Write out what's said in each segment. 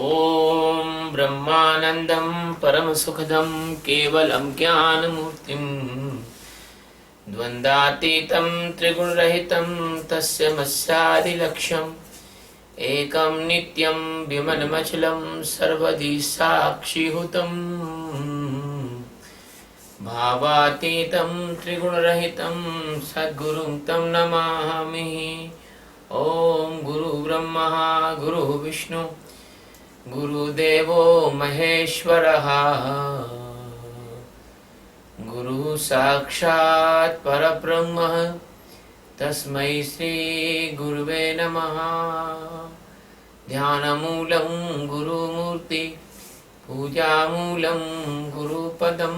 ॐ ब्रह्मानन्दं परमसुखदं केवलं ज्ञानमूर्तिं द्वन्द्वातीतं त्रिगुणरहितं तस्य मस्यादिलक्ष्यम् एकं नित्यं विमलमचलं सर्वदि साक्षिभूतं भावातीतं त्रिगुणरहितं सद्गुरुं तं नमामि। ॐ गुरु ब्रह्मा गुरु विष्णु गुरुदेवो महेश्वरः गुरु साक्षात् परब्रह्म तस्मै श्री गुरुवे नमः। ध्यानमूलं गुरुमूर्ति पूजामूलं गुरुपदं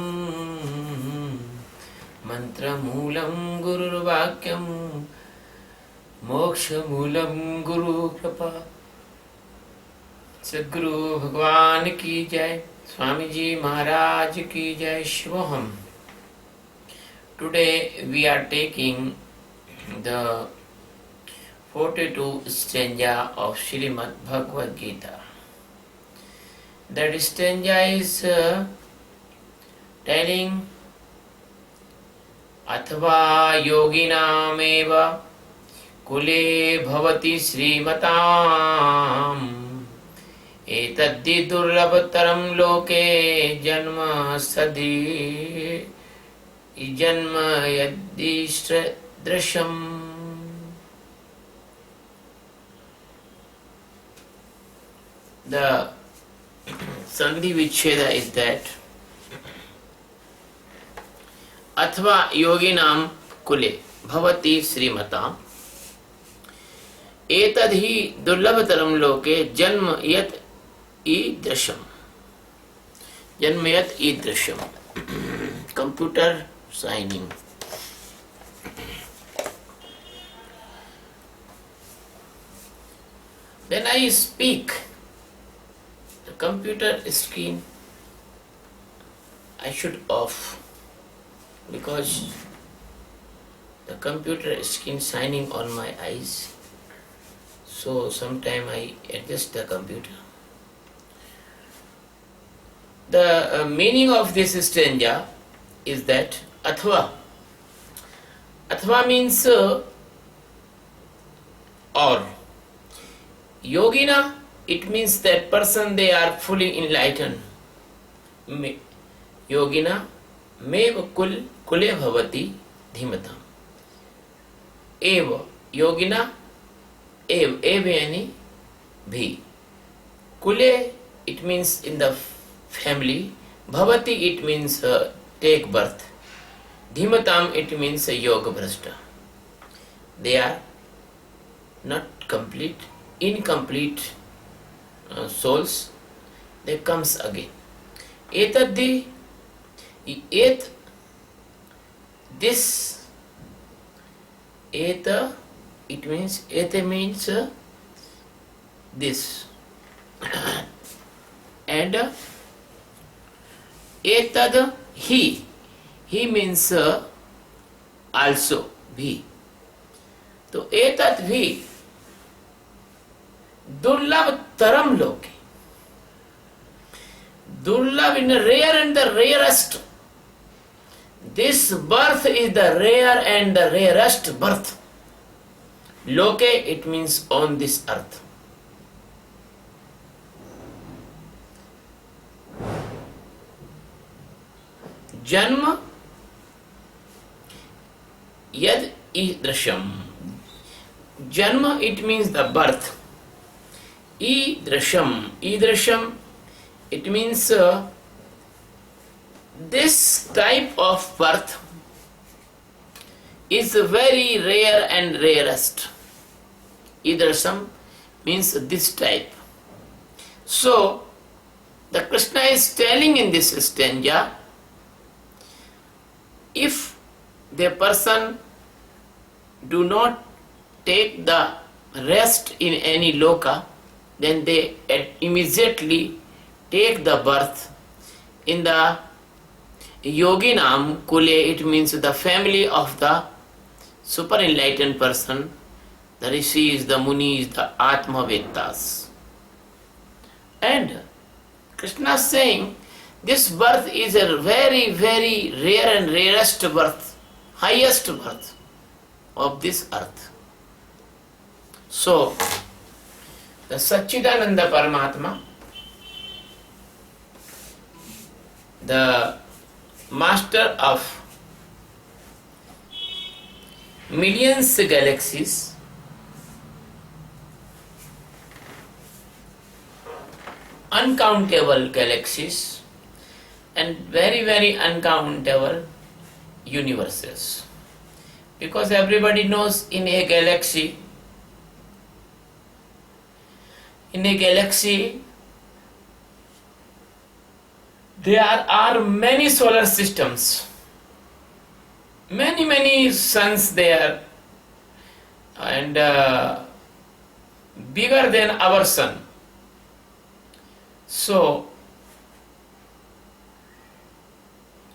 मंत्रमूलं गुरुर्वाक्यं मोक्षमूलं गुरुकृपा। सद्गुरु भगवान की जय, स्वामी जी महाराज की जय। शिवोहम। Today we are taking the 42 stanza of Srimad Bhagavad Gita. That stanza is telling अथवा योगिनामेव कुले भवति श्रीमताम् एतद्धि दुर्लभतरं लोके जन्म यदीदृशम्। The Sandhi Vicheda is that अथवा योगिनां कुले भवति श्रीमताम् एतद्धि दुर्लभतरं लोके जन्म यत् ईदृशम्। जन्म यत् ईदृशम्। Computer signing. When I speak, the computer screen I should off because the computer screen shining on my eyes. So sometime I adjust the computer. The meaning of this stanza is that athva. Athva means or. Yogina, it means that person they are fully enlightened. Yogina mev kule bhavati dhimatam. Eva yogina ev yani bhi. Kule it means in the family. Bhavati it means take birth. Dhimatam it means yoga bhrashta. They are not complete, incomplete souls. They comes again. Etadhi, this, eta, it means, ete means this. And etad, he means also, bhi. तो एतत् भी दुर्लभ तरम लोके. Durlabh in the rare and the rarest. This birth is the rare and the rarest birth. Loke it means on this earth. Janma yad idrasham. Janma it means the birth. Idrasham. Idrasham it means this type of birth is very rare and rarest. Idrasham means this type. So the Krishna is telling in this stanza, if the person do not take the rest in any loka, then they immediately take the birth in the yoginam kule. It means the family of the super enlightened person, the rishis, the munis, the atmavettas. And Krishna is saying this birth is a very, very rare and rarest birth, highest birth of this earth. So, the Satchidananda Paramatma, the master of millions galaxies, uncountable galaxies, and very, very uncountable universes. Because everybody knows in a galaxy there are many solar systems, many suns there, and bigger than our sun. So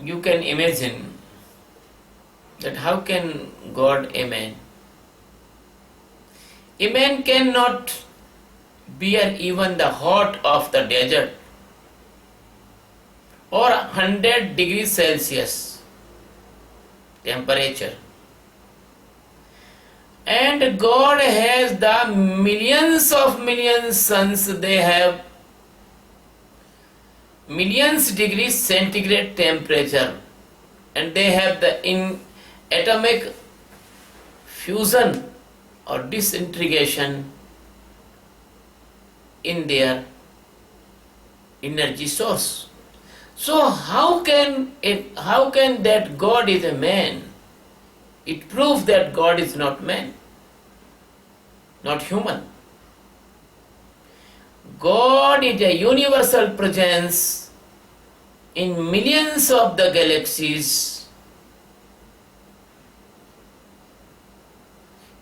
you can imagine that how can God a man? A man cannot bear even the hot of the desert or 100 degrees Celsius temperature. And God has the millions suns, they have millions degrees centigrade temperature, and they have the atomic fusion or disintegration in their energy source. So how can that God is a man? It proves that God is not man, not human. God is a universal presence in millions of the galaxies,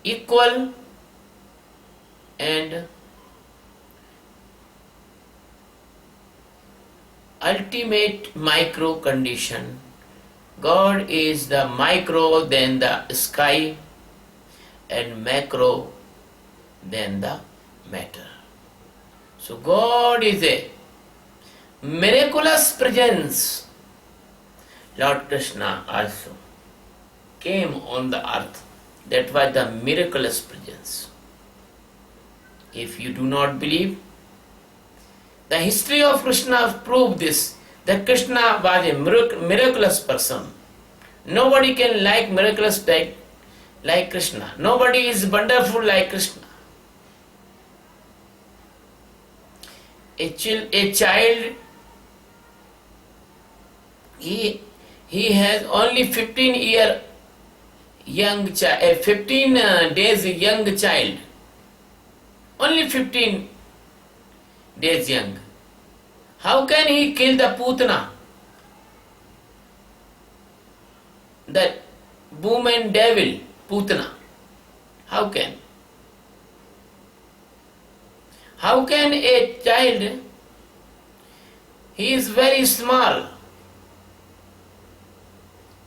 equal and ultimate micro condition. God is the micro, then the sky, and macro, then the matter. So God is a miraculous presence. Lord Krishna also came on the earth. That was the miraculous presence. If you do not believe, the history of Krishna proves this, that Krishna was a miraculous person. Nobody can like miraculous like Krishna. Nobody is wonderful like Krishna. A child, he has only 15 days young child. Only 15 days young. How can he kill the Putana? The woman devil, Putana. How can? How can a child, he is very small,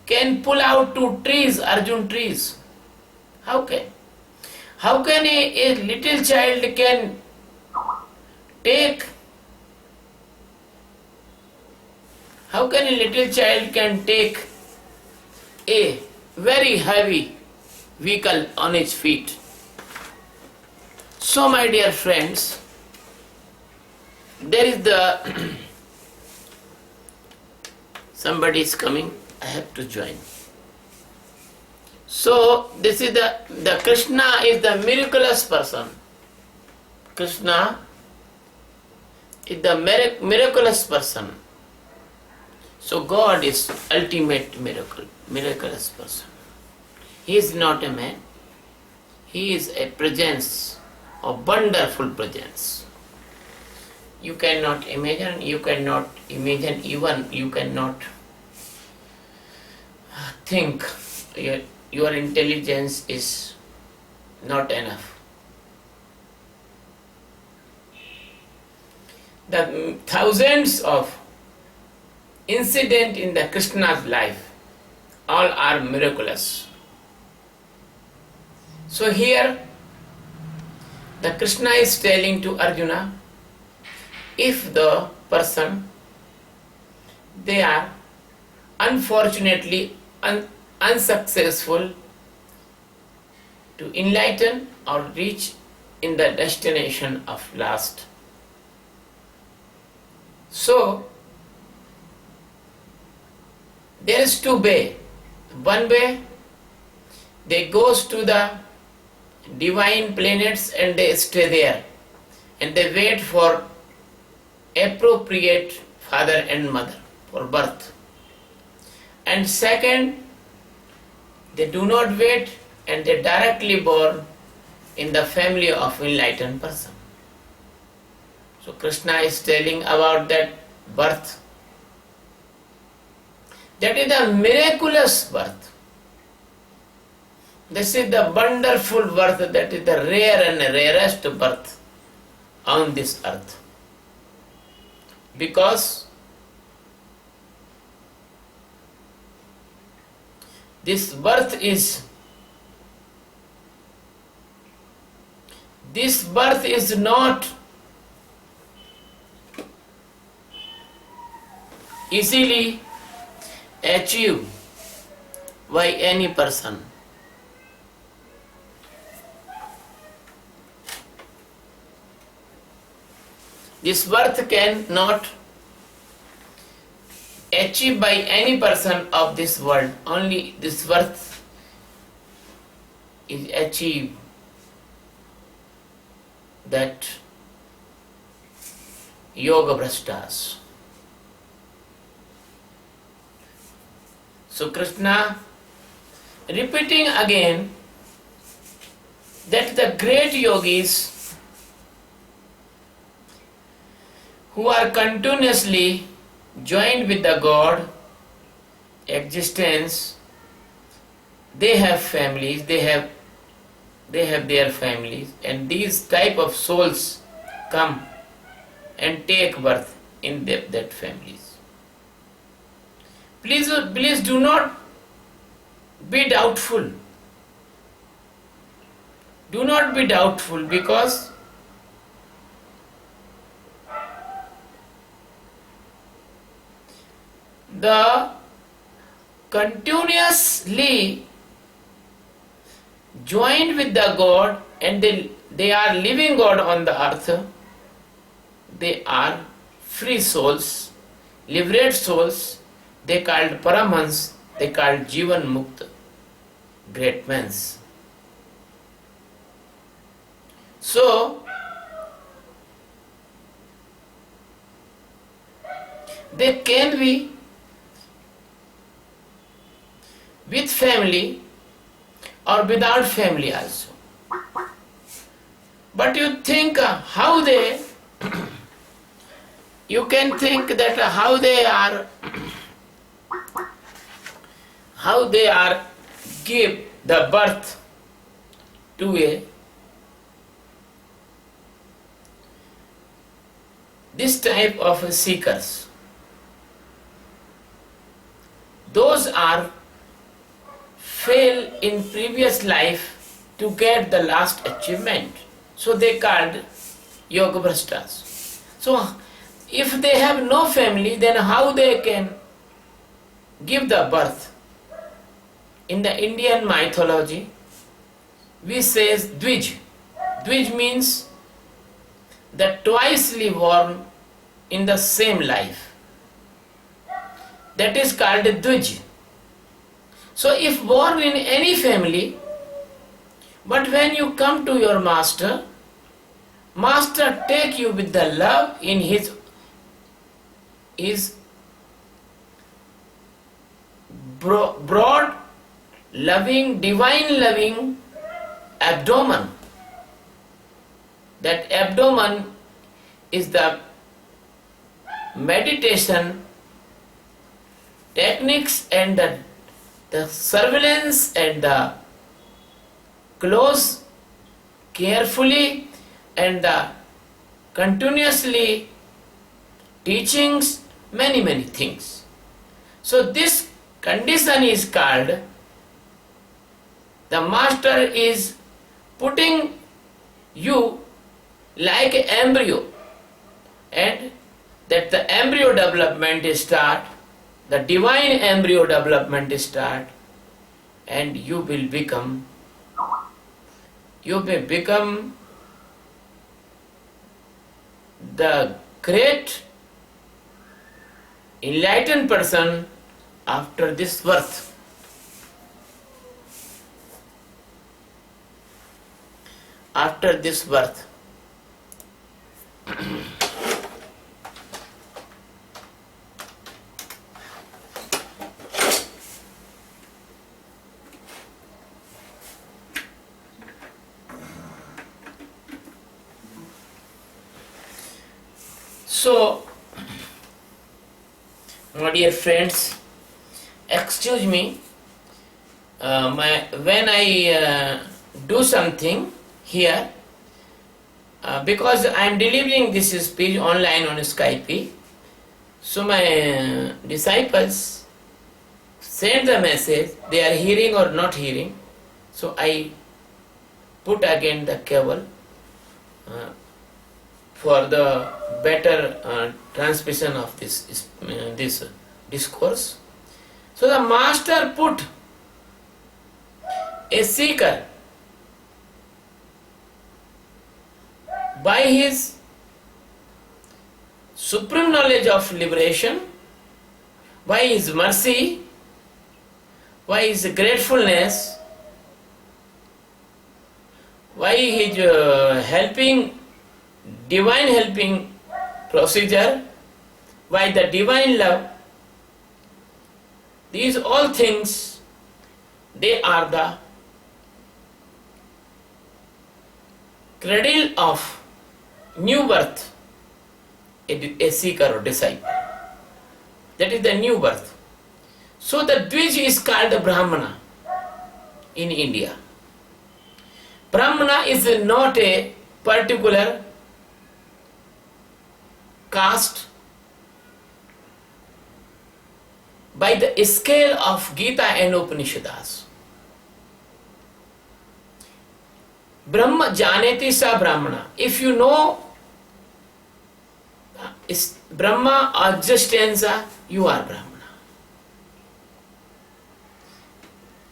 can pull out 2 trees, Arjun trees? How can? How can a little child can take, how can a little child can take a very heavy vehicle on its feet? So my dear friends, there is the somebody is coming, I have to join. So this is the Krishna is the miraculous person. Krishna is the miraculous person. So God is ultimate miraculous person. He is not a man. He is a presence, a wonderful presence. You cannot imagine, even you cannot think. Your intelligence is not enough. The thousands of incidents in the Krishna's life, all are miraculous. So here, the Krishna is telling to Arjuna, if the person, they are unfortunately unsuccessful to enlighten or reach in the destination of last. So there is two way. One way, they goes to the divine planets and they stay there and they wait for appropriate father and mother for birth. And second, they do not wait and they directly born in the family of enlightened person. So Krishna is telling about that birth. That is the miraculous birth. This is the wonderful birth, that is the rare and rarest birth on this earth. Because this birth is not easily achieved by any person. This birth cannot achieved by any person of this world. Only this birth is achieved that yoga brashtas. So Krishna repeating again that the great yogis who are continuously joined with the God existence, they have families, they have their families, and these type of souls come and take birth in that families. Please do not be doubtful. Do not be doubtful, because the continuously joined with the God and they are living God on the earth, they are free souls, liberated souls, they called Paramhans, they called Jivan Mukta, great men. So, they can be with family or without family also. But you think how they, you can think that how they are give the birth to this type of seekers. Those are fail in previous life to get the last achievement. So they called yoga brashtas. So if they have no family, then how they can give the birth? In the Indian mythology, we say Dvij. Dvij means the twicely born in the same life. That is called Dvij. So if born in any family, but when you come to your master, master take you with the love in his broad, loving, divine loving abdomen. That abdomen is the meditation techniques and the surveillance and the close, carefully and the continuously teachings, many things. So this condition is called, the master is putting you like an embryo and that the embryo development start, the divine embryo development start, and you will become the great enlightened person after this birth. After this birth. So, my dear friends, excuse me, when I do something here, because I am delivering this speech online on Skype, so my disciples send the message, they are hearing or not hearing, so I put again the cable for the better transmission of this discourse. So the master put a seeker by his supreme knowledge of liberation, by his mercy, by his gratefulness, by his divine helping procedure, by the divine love. These all things, they are the cradle of new birth, a seeker or disciple. That is the new birth. So the Dvij is called the Brahmana in India. Brahmana is not a particular caste. By the scale of Geeta and Upanishads, Brahma janeti sa Brahmana. If you know Brahma existence, you are Brahmana.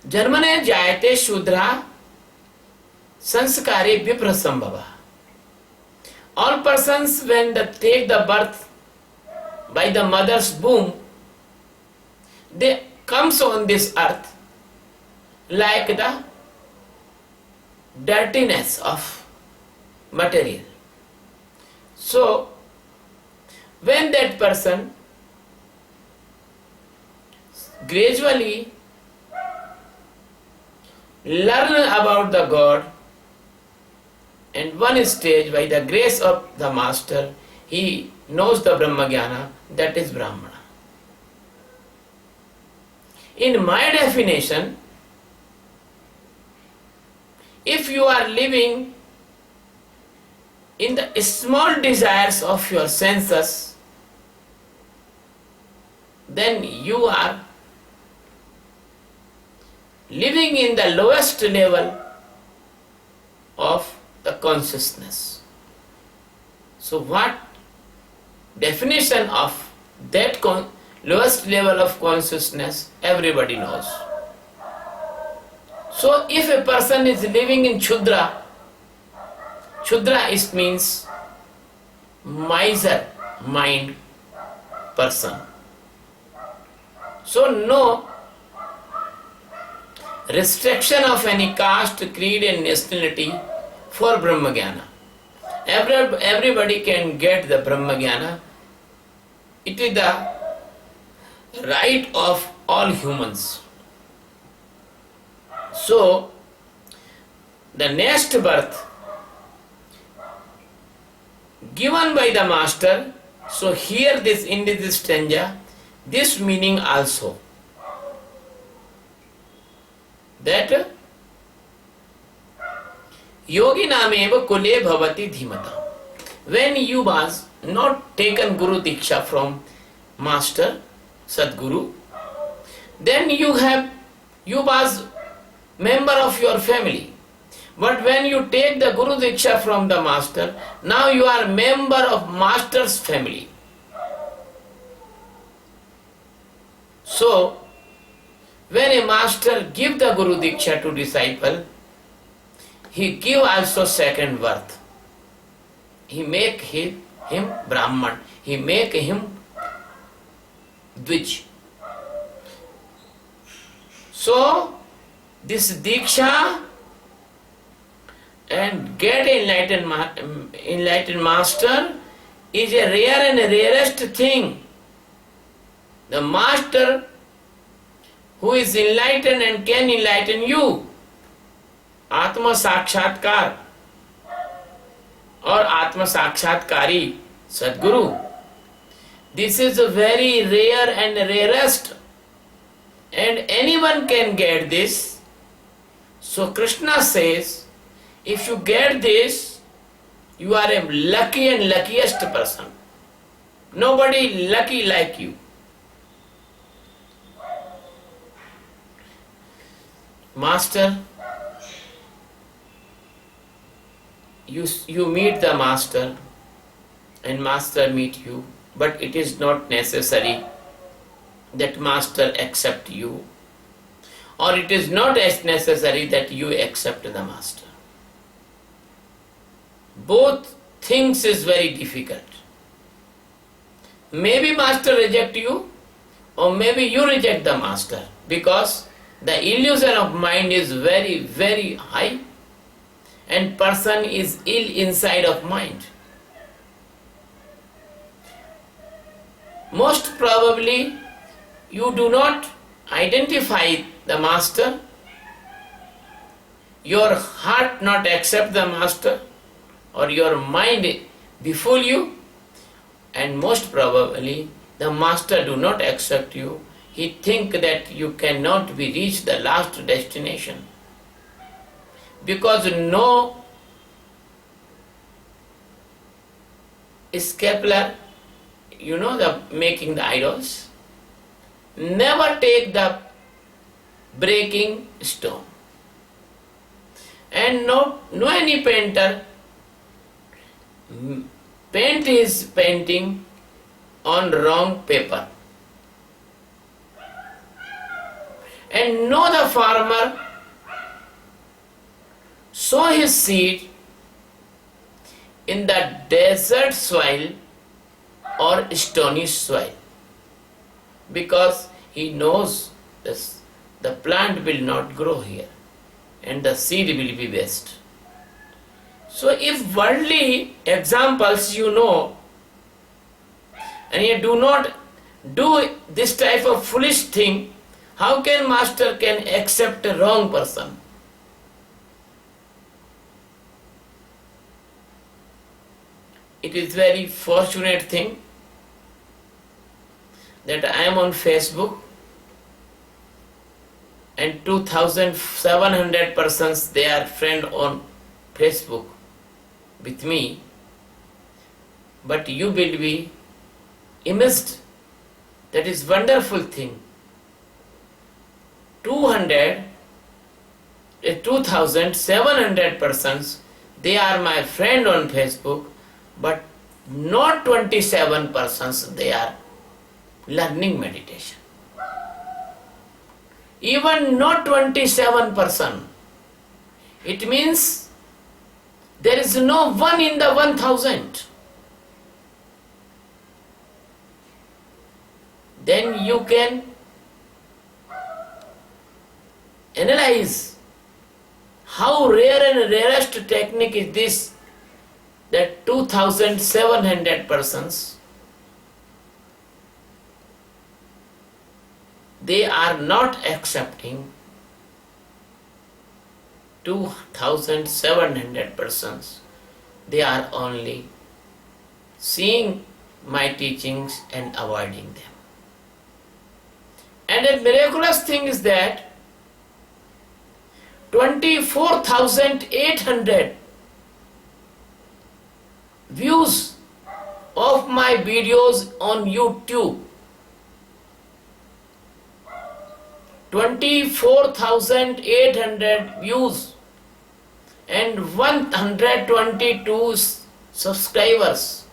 Janmane jayate Shudra sanskare viprasambhava. All persons, when they take the birth by the mother's womb, they comes on this earth like the dirtiness of material. So, when that person gradually learn about the God, and one stage, by the grace of the master, he knows the Brahma Jnana, that is Brahmana. In my definition, if you are living in the small desires of your senses, then you are living in the lowest level of the consciousness. So what definition of that lowest level of consciousness, everybody knows. So if a person is living in Chudra means miser mind person. So no restriction of any caste, creed and nationality for Brahma Jnana. Everybody can get the Brahma Jnana. It is the right of all humans. So, the next birth given by the master, so here this in this stanza, this meaning also, that yogi nameva kule bhavati dhimata. When you was not taken Guru Diksha from master, Sadguru, then you was member of your family. But when you take the Guru Diksha from the master, now you are member of master's family. So, when a master give the Guru Diksha to disciple, he give also second birth. He make him Brahman. He make him Dvij. So, this Diksha and get enlightened master is a rare and rarest thing. The master who is enlightened and can enlighten you. Atma Sakshatkar or Atma Sakshatkari Sadguru. This is a very rare and rarest, and anyone can get this. So Krishna says, if you get this, you are a lucky and luckiest person. Nobody lucky like you. Master, you meet the master and master meet you, but it is not necessary that master accept you, or it is not as necessary that you accept the master. Both things is very difficult. Maybe master reject you, or maybe you reject the master, because the illusion of mind is very, very high, and person is ill inside of mind. Most probably you do not identify the master, your heart not accept the master, or your mind befool you, and most probably the master do not accept you. He think that you cannot be reached the last destination, because no scapular, the making the idols, never take the breaking stone, and no any painter paint his painting on wrong paper, and no the farmer sow his seed in the desert soil or stony soil, because he knows this, the plant will not grow here and the seed will be waste. So if worldly examples you know, and you do not do this type of foolish thing, how can master can accept a wrong person? It is very fortunate thing that I am on Facebook, and 2,700 persons they are friend on Facebook with me, but you will be amazed. That is wonderful thing. 2,700 persons, they are my friend on Facebook, but not 27 persons they are learning meditation. Even not 27%. It means there is no one in the 1,000. Then you can analyze how rare and rarest technique is this, that 2,700 persons, they are not accepting 2,700 persons. They are only seeing my teachings and avoiding them. And a miraculous thing is that 24,800 views of my videos on YouTube. 24,800 views, and 122 subscribers.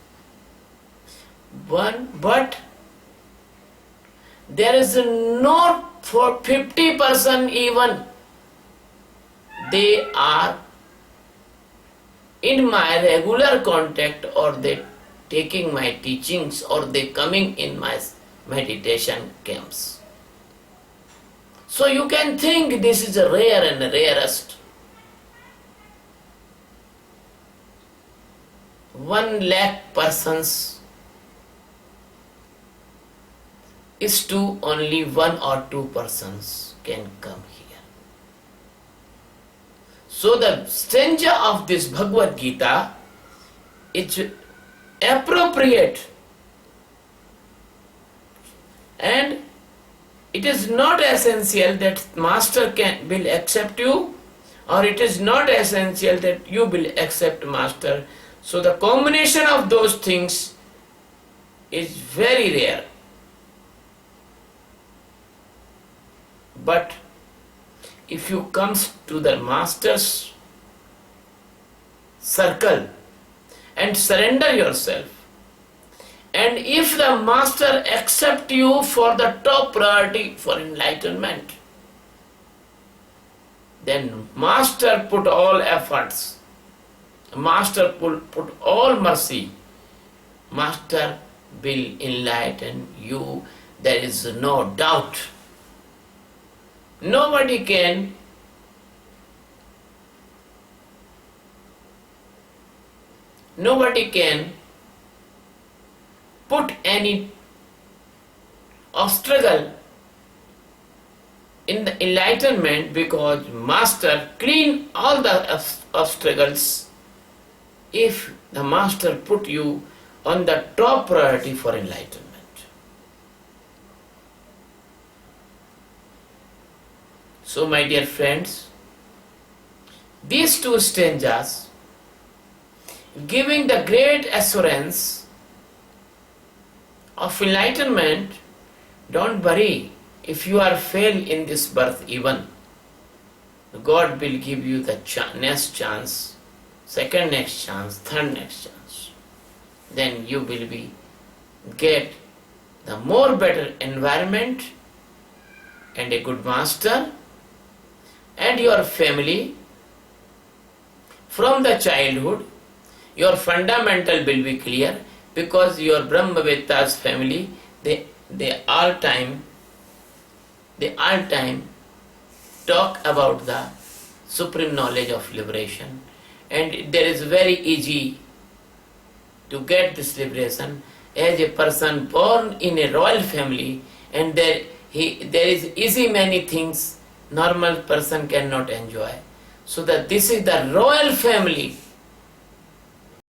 But there is no for 50% even they are in my regular contact, or they taking my teachings, or they coming in my meditation camps. So you can think this is a rare and the rarest. 1 lakh persons is to only 1 or 2 persons can come here. So the stranger of this Bhagavad Gita is appropriate, and it is not essential that master will accept you, or it is not essential that you will accept master. So the combination of those things is very rare. But if you come to the master's circle and surrender yourself, and if the master accept you for the top priority for enlightenment, then master put all efforts, master put all mercy, master will enlighten you. There is no doubt. Nobody can put any obstacle in the enlightenment, because master clean all the obstacles if the master put you on the top priority for enlightenment. So my dear friends, these two stanzas giving the great assurance of enlightenment. Don't worry if you are fail in this birth even. God will give you the next chance, second next chance, third next chance. Then you will get the more better environment and a good master, and your family from the childhood, your fundamental will be clear, because your Brahmavetta's family, they all time talk about the supreme knowledge of liberation, and there is very easy to get this liberation as a person born in a royal family, and there is easy many things normal person cannot enjoy. So that this is the royal family